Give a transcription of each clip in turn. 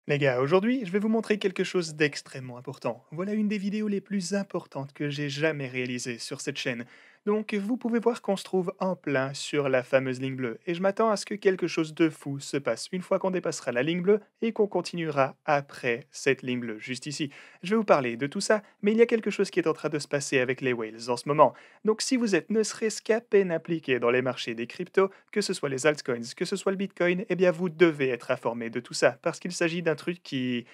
Les gars, aujourd'hui, je vais vous montrer quelque chose d'extrêmement important. Voilà une des vidéos les plus importantes que j'ai jamais réalisées sur cette chaîne. Donc, vous pouvez voir qu'on se trouve en plein sur la fameuse ligne bleue. Et je m'attends à ce que quelque chose de fou se passe une fois qu'on dépassera la ligne bleue et qu'on continuera après cette ligne bleue, juste ici. Je vais vous parler de tout ça, mais il y a quelque chose qui est en train de se passer avec les whales en ce moment. Donc, si vous êtes ne serait-ce qu'à peine impliqué dans les marchés des cryptos, que ce soit les altcoins, que ce soit le Bitcoin, eh bien vous devez être informé de tout ça, parce qu'il s'agit d'un truc qui...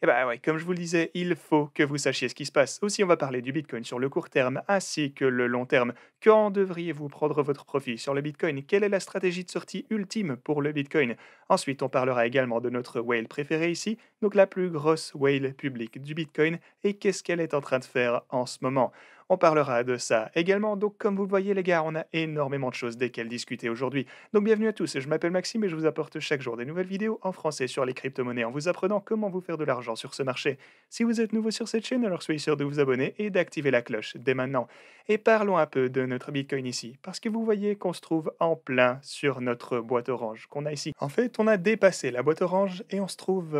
Eh ben ouais, comme je vous le disais, il faut que vous sachiez ce qui se passe. Aussi, on va parler du Bitcoin sur le court terme ainsi que le long terme. Quand devriez-vous prendre votre profit sur le Bitcoin? Quelle est la stratégie de sortie ultime pour le Bitcoin? Ensuite, on parlera également de notre whale préférée ici, donc la plus grosse whale publique du Bitcoin, et qu'est-ce qu'elle est en train de faire en ce moment. On parlera de ça également, donc comme vous le voyez les gars, on a énormément de choses desquelles discuter aujourd'hui. Donc bienvenue à tous, je m'appelle Maxime et je vous apporte chaque jour des nouvelles vidéos en français sur les crypto-monnaies en vous apprenant comment vous faire de l'argent sur ce marché. Si vous êtes nouveau sur cette chaîne, alors soyez sûr de vous abonner et d'activer la cloche dès maintenant. Et parlons un peu de notre Bitcoin ici, parce que vous voyez qu'on se trouve en plein sur notre boîte orange qu'on a ici. En fait, on a dépassé la boîte orange et on se trouve,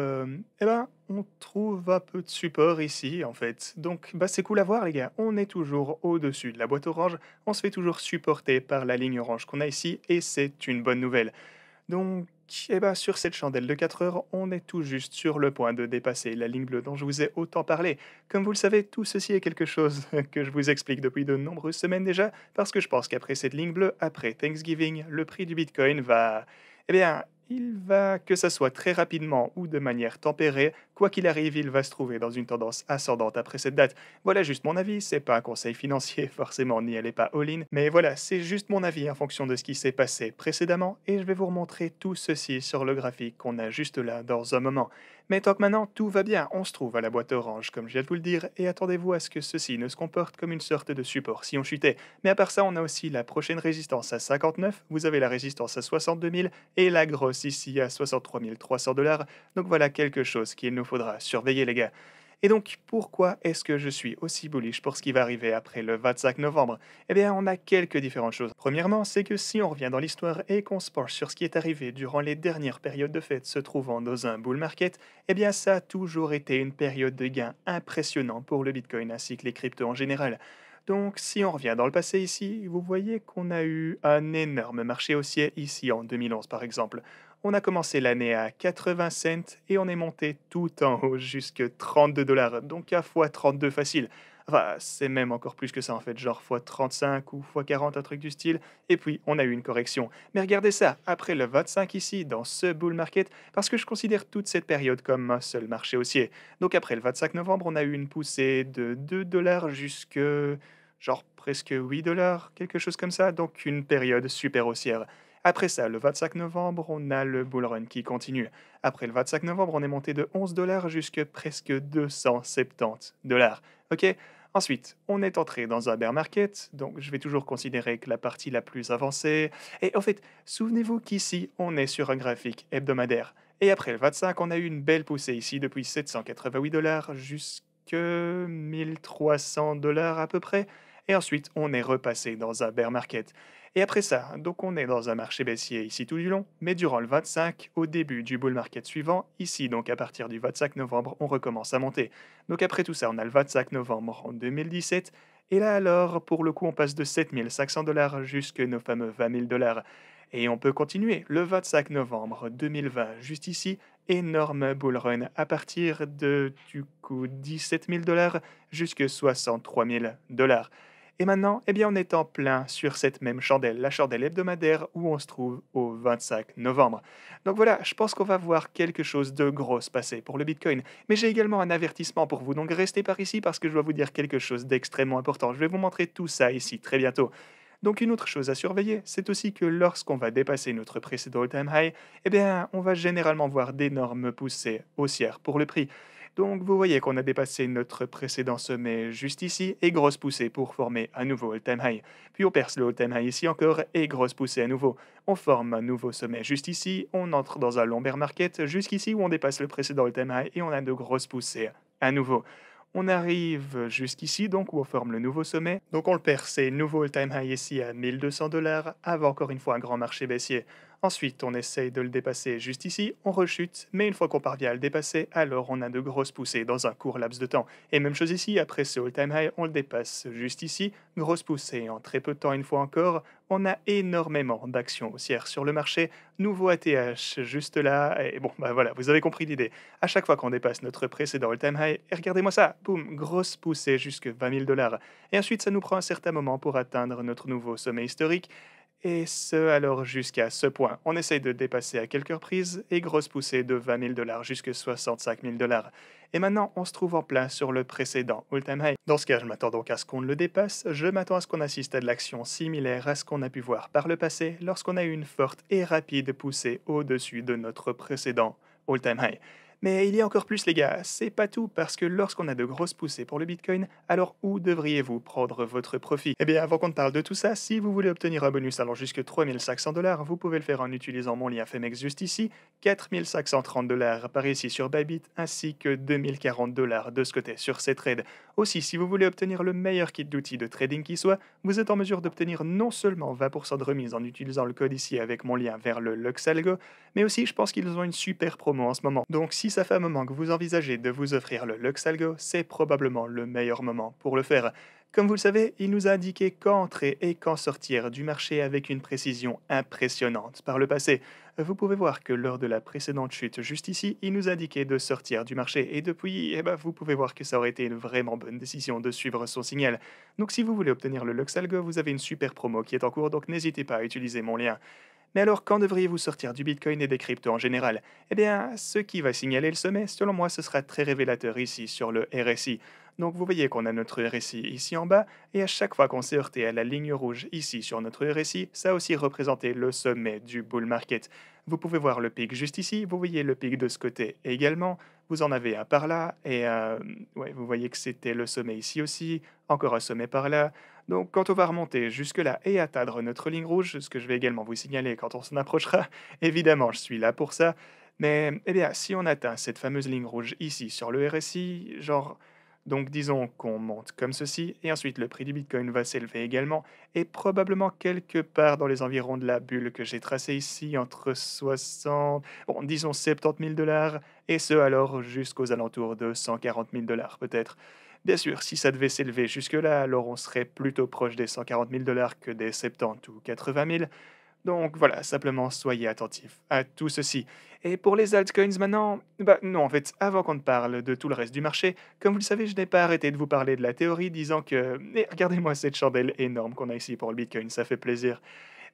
on trouve un peu de support ici en fait. Donc bah c'est cool à voir les gars, on est toujours au-dessus de la boîte orange, on se fait toujours supporter par la ligne orange qu'on a ici et c'est une bonne nouvelle. Donc, sur cette chandelle de 4 heures, on est tout juste sur le point de dépasser la ligne bleue dont je vous ai autant parlé. Comme vous le savez, tout ceci est quelque chose que je vous explique depuis de nombreuses semaines déjà, parce que je pense qu'après cette ligne bleue, après Thanksgiving, le prix du Bitcoin va... il va, que ça soit très rapidement ou de manière tempérée, quoi qu'il arrive, il va se trouver dans une tendance ascendante après cette date. Voilà juste mon avis, c'est pas un conseil financier, forcément, n'y allez pas all-in, mais voilà, c'est juste mon avis en fonction de ce qui s'est passé précédemment, et je vais vous remontrer tout ceci sur le graphique qu'on a juste là dans un moment. Mais tant que maintenant tout va bien, on se trouve à la boîte orange, comme je viens de vous le dire, et attendez-vous à ce que ceci ne se comporte comme une sorte de support si on chutait. Mais à part ça, on a aussi la prochaine résistance à 59, vous avez la résistance à 62 000, et la grosse ici à 63 300 $. Donc voilà quelque chose qu'il nous faudra surveiller les gars. Et donc, pourquoi est-ce que je suis aussi bullish pour ce qui va arriver après le 25 novembre? Eh bien, on a quelques différentes choses. Premièrement, c'est que si on revient dans l'histoire et qu'on se penche sur ce qui est arrivé durant les dernières périodes de fête se trouvant dans un bull market, eh bien, ça a toujours été une période de gain impressionnant pour le Bitcoin ainsi que les cryptos en général. Donc, si on revient dans le passé ici, vous voyez qu'on a eu un énorme marché haussier ici en 2011 par exemple. On a commencé l'année à 80 cents et on est monté tout en haut jusque 32 $, donc à fois 32 facile. Enfin, c'est même encore plus que ça en fait, genre fois 35 ou fois 40, un truc du style. Et puis, on a eu une correction. Mais regardez ça, après le 25 ici, dans ce bull market, parce que je considère toute cette période comme un seul marché haussier. Donc après le 25 novembre, on a eu une poussée de 2 dollars jusque genre presque 8 dollars, quelque chose comme ça, donc une période super haussière. Après ça, le 25 novembre, on a le bull run qui continue. Après le 25 novembre, on est monté de 11 dollars jusque presque 270 dollars. Ok? Ensuite, on est entré dans un bear market, donc je vais toujours considérer que la partie la plus avancée. Et en fait, souvenez-vous qu'ici, on est sur un graphique hebdomadaire. Et après le 25, on a eu une belle poussée ici depuis 788 dollars jusqu'à 1300 dollars à peu près. Et ensuite, on est repassé dans un bear market. Et après ça, donc on est dans un marché baissier ici tout du long, mais durant le 25, au début du bull market suivant, ici donc à partir du 25 novembre, on recommence à monter. Donc après tout ça, on a le 25 novembre en 2017, et là alors, pour le coup, on passe de 7500 dollars jusque nos fameux 20 000 dollars. Et on peut continuer, le 25 novembre 2020, juste ici, énorme bull run à partir de du coup 17 000 dollars jusque 63 000 dollars. Et maintenant, eh bien, on est en plein sur cette même chandelle, la chandelle hebdomadaire où on se trouve au 25 novembre. Donc voilà, je pense qu'on va voir quelque chose de gros se passer pour le Bitcoin. Mais j'ai également un avertissement pour vous, donc restez par ici parce que je dois vous dire quelque chose d'extrêmement important. Je vais vous montrer tout ça ici très bientôt. Donc une autre chose à surveiller, c'est aussi que lorsqu'on va dépasser notre précédent all-time high, eh bien, on va généralement voir d'énormes poussées haussières pour le prix. Donc vous voyez qu'on a dépassé notre précédent sommet juste ici et grosse poussée pour former un nouveau all-time high. Puis on perce le all-time high ici encore et grosse poussée à nouveau. On forme un nouveau sommet juste ici, on entre dans un long bear market jusqu'ici où on dépasse le précédent all-time high et on a de grosses poussées à nouveau. On arrive jusqu'ici, donc, où on forme le nouveau sommet. Donc, on le perce, c'est nouveau all-time high ici à 1200 dollars, avant encore une fois un grand marché baissier. Ensuite, on essaye de le dépasser juste ici, on rechute, mais une fois qu'on parvient à le dépasser, alors on a de grosses poussées dans un court laps de temps. Et même chose ici, après ce all-time high, on le dépasse juste ici, grosse poussée en très peu de temps une fois encore. On a énormément d'actions haussières sur le marché, nouveau ATH juste là, et bon, bah voilà, vous avez compris l'idée. À chaque fois qu'on dépasse notre précédent all-time high, et regardez-moi ça, boum, grosse poussée jusque 20 000 dollars. Et ensuite, ça nous prend un certain moment pour atteindre notre nouveau sommet historique. Et ce, alors jusqu'à ce point. On essaye de dépasser à quelques reprises et grosse poussée de 20 000 dollars jusqu'à 65 000 dollars. Et maintenant, on se trouve en plein sur le précédent all-time high. Dans ce cas, je m'attends donc à ce qu'on le dépasse. Je m'attends à ce qu'on assiste à de l'action similaire à ce qu'on a pu voir par le passé lorsqu'on a eu une forte et rapide poussée au-dessus de notre précédent all-time high. Mais il y a encore plus, les gars, c'est pas tout, parce que lorsqu'on a de grosses poussées pour le Bitcoin, alors où devriez-vous prendre votre profit? Eh bien, avant qu'on ne parle de tout ça, si vous voulez obtenir un bonus allant jusque 3500 dollars, vous pouvez le faire en utilisant mon lien Femex juste ici, 4530 dollars par ici sur Bybit, ainsi que 2040 dollars de ce côté sur Cetrade. Aussi, si vous voulez obtenir le meilleur kit d'outils de trading qui soit, vous êtes en mesure d'obtenir non seulement 20% de remise en utilisant le code ici avec mon lien vers le Luxalgo, mais aussi je pense qu'ils ont une super promo en ce moment. Donc si ça fait un moment que vous envisagez de vous offrir le Luxalgo, c'est probablement le meilleur moment pour le faire. Comme vous le savez, il nous a indiqué quand entrer et quand sortir du marché avec une précision impressionnante par le passé. Vous pouvez voir que lors de la précédente chute juste ici, il nous indiquait de sortir du marché et depuis, vous pouvez voir que ça aurait été une vraiment bonne décision de suivre son signal. Donc si vous voulez obtenir le Luxalgo, vous avez une super promo qui est en cours, donc n'hésitez pas à utiliser mon lien. Mais alors, quand devriez-vous sortir du Bitcoin et des cryptos en général? Eh bien, ce qui va signaler le sommet, selon moi, ce sera très révélateur ici sur le RSI. Donc vous voyez qu'on a notre RSI ici en bas, et à chaque fois qu'on s'est heurté à la ligne rouge ici sur notre RSI, ça a aussi représenté le sommet du bull market. Vous pouvez voir le pic juste ici, vous voyez le pic de ce côté également, vous en avez un par là, et ouais, vous voyez que c'était le sommet ici aussi, encore un sommet par là. Donc quand on va remonter jusque-là et atteindre notre ligne rouge, ce que je vais également vous signaler quand on s'en approchera, évidemment je suis là pour ça, mais eh bien si on atteint cette fameuse ligne rouge ici sur le RSI, genre, donc disons qu'on monte comme ceci, et ensuite le prix du Bitcoin va s'élever également, et probablement quelque part dans les environs de la bulle que j'ai tracée ici, entre 60, bon disons 70 000 dollars, et ce alors jusqu'aux alentours de 140 000 dollars peut-être. Bien sûr, si ça devait s'élever jusque-là, alors on serait plutôt proche des 140 000 dollars que des 70 ou 80 000. Donc voilà, simplement soyez attentifs à tout ceci. Et pour les altcoins maintenant, bah non, en fait, avant qu'on ne parle de tout le reste du marché, comme vous le savez, je n'ai pas arrêté de vous parler de la théorie disant que, mais regardez-moi cette chandelle énorme qu'on a ici pour le Bitcoin, ça fait plaisir.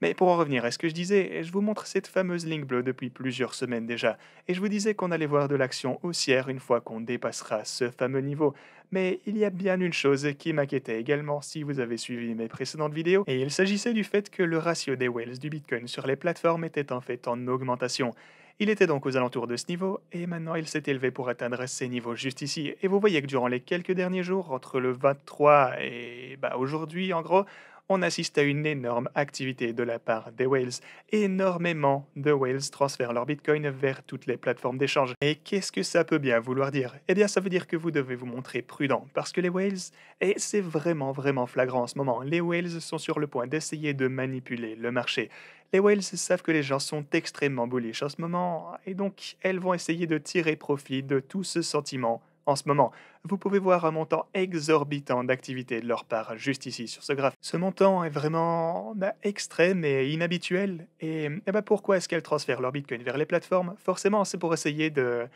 Mais pour en revenir à ce que je disais, je vous montre cette fameuse ligne bleue depuis plusieurs semaines déjà, et je vous disais qu'on allait voir de l'action haussière une fois qu'on dépassera ce fameux niveau. Mais il y a bien une chose qui m'inquiétait également si vous avez suivi mes précédentes vidéos, et il s'agissait du fait que le ratio des whales du Bitcoin sur les plateformes était en fait en augmentation. Il était donc aux alentours de ce niveau, et maintenant il s'est élevé pour atteindre ces niveaux juste ici. Et vous voyez que durant les quelques derniers jours, entre le 23 et aujourd'hui en gros, on assiste à une énorme activité de la part des whales. Énormément de whales transfèrent leur Bitcoin vers toutes les plateformes d'échange. Et qu'est-ce que ça peut bien vouloir dire? Eh bien, ça veut dire que vous devez vous montrer prudent, parce que les whales, et c'est vraiment vraiment flagrant en ce moment, les whales sont sur le point d'essayer de manipuler le marché. Les whales savent que les gens sont extrêmement bullish en ce moment, et donc elles vont essayer de tirer profit de tout ce sentiment en ce moment. Vous pouvez voir un montant exorbitant d'activité de leur part juste ici sur ce graphe. Ce montant est vraiment extrême et inhabituel. Et pourquoi est-ce qu'elles transfèrent leur Bitcoin vers les plateformes? Forcément, c'est pour essayer de...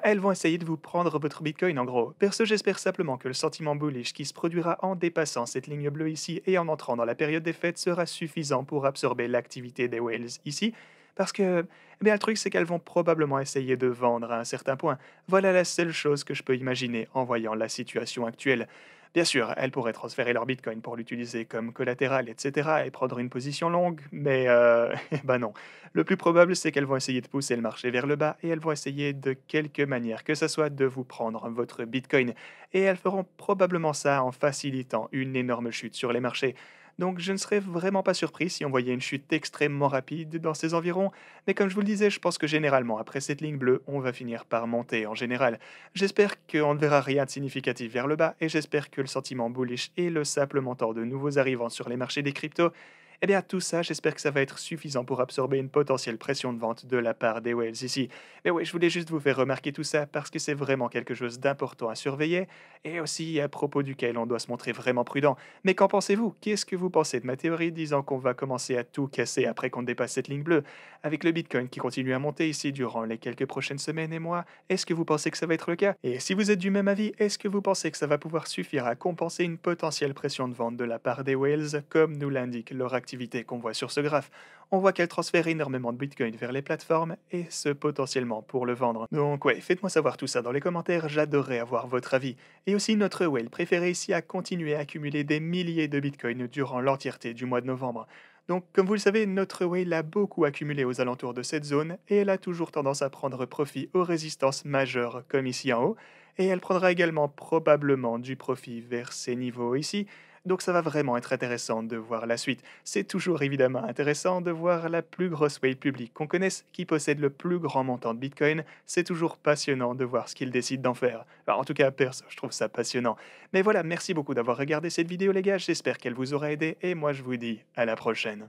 elles vont essayer de vous prendre votre Bitcoin en gros. Perso, j'espère simplement que le sentiment bullish qui se produira en dépassant cette ligne bleue ici et en entrant dans la période des fêtes sera suffisant pour absorber l'activité des whales ici. Parce que, le truc, c'est qu'elles vont probablement essayer de vendre à un certain point. Voilà la seule chose que je peux imaginer en voyant la situation actuelle. Bien sûr, elles pourraient transférer leur Bitcoin pour l'utiliser comme collatéral, etc., et prendre une position longue, mais bah non. Le plus probable, c'est qu'elles vont essayer de pousser le marché vers le bas, et elles vont essayer de quelque manière que ce soit de vous prendre votre Bitcoin. Et elles feront probablement ça en facilitant une énorme chute sur les marchés. Donc je ne serais vraiment pas surpris si on voyait une chute extrêmement rapide dans ces environs, mais comme je vous le disais, je pense que généralement, après cette ligne bleue, on va finir par monter en général. J'espère qu'on ne verra rien de significatif vers le bas, et j'espère que le sentiment bullish et le simple montant de nouveaux arrivants sur les marchés des cryptos Eh bien, tout ça, j'espère que ça va être suffisant pour absorber une potentielle pression de vente de la part des whales ici. Mais oui, je voulais juste vous faire remarquer tout ça parce que c'est vraiment quelque chose d'important à surveiller et aussi à propos duquel on doit se montrer vraiment prudent. Mais qu'en pensez-vous? Qu'est-ce que vous pensez de ma théorie disant qu'on va commencer à tout casser après qu'on dépasse cette ligne bleue? Avec le Bitcoin qui continue à monter ici durant les quelques prochaines semaines et mois, est-ce que vous pensez que ça va être le cas? Et si vous êtes du même avis, est-ce que vous pensez que ça va pouvoir suffire à compenser une potentielle pression de vente de la part des whales, comme nous l'indique leur activité qu'on voit sur ce graphe? On voit qu'elles transfèrent énormément de Bitcoin vers les plateformes, et ce potentiellement pour le vendre. Donc ouais, faites-moi savoir tout ça dans les commentaires, j'adorerais avoir votre avis. Et aussi notre whale préféré ici a continué à accumuler des milliers de Bitcoin durant l'entièreté du mois de novembre. Donc, comme vous le savez, notre whale a beaucoup accumulé aux alentours de cette zone et elle a toujours tendance à prendre profit aux résistances majeures, comme ici en haut, et elle prendra également probablement du profit vers ces niveaux ici. Donc, ça va vraiment être intéressant de voir la suite. C'est toujours évidemment intéressant de voir la plus grosse whale publique qu'on connaisse qui possède le plus grand montant de Bitcoin. C'est toujours passionnant de voir ce qu'il décide d'en faire. Alors, en tout cas, perso, je trouve ça passionnant. Mais voilà, merci beaucoup d'avoir regardé cette vidéo les gars, j'espère qu'elle vous aura aidé et moi je vous dis à la prochaine.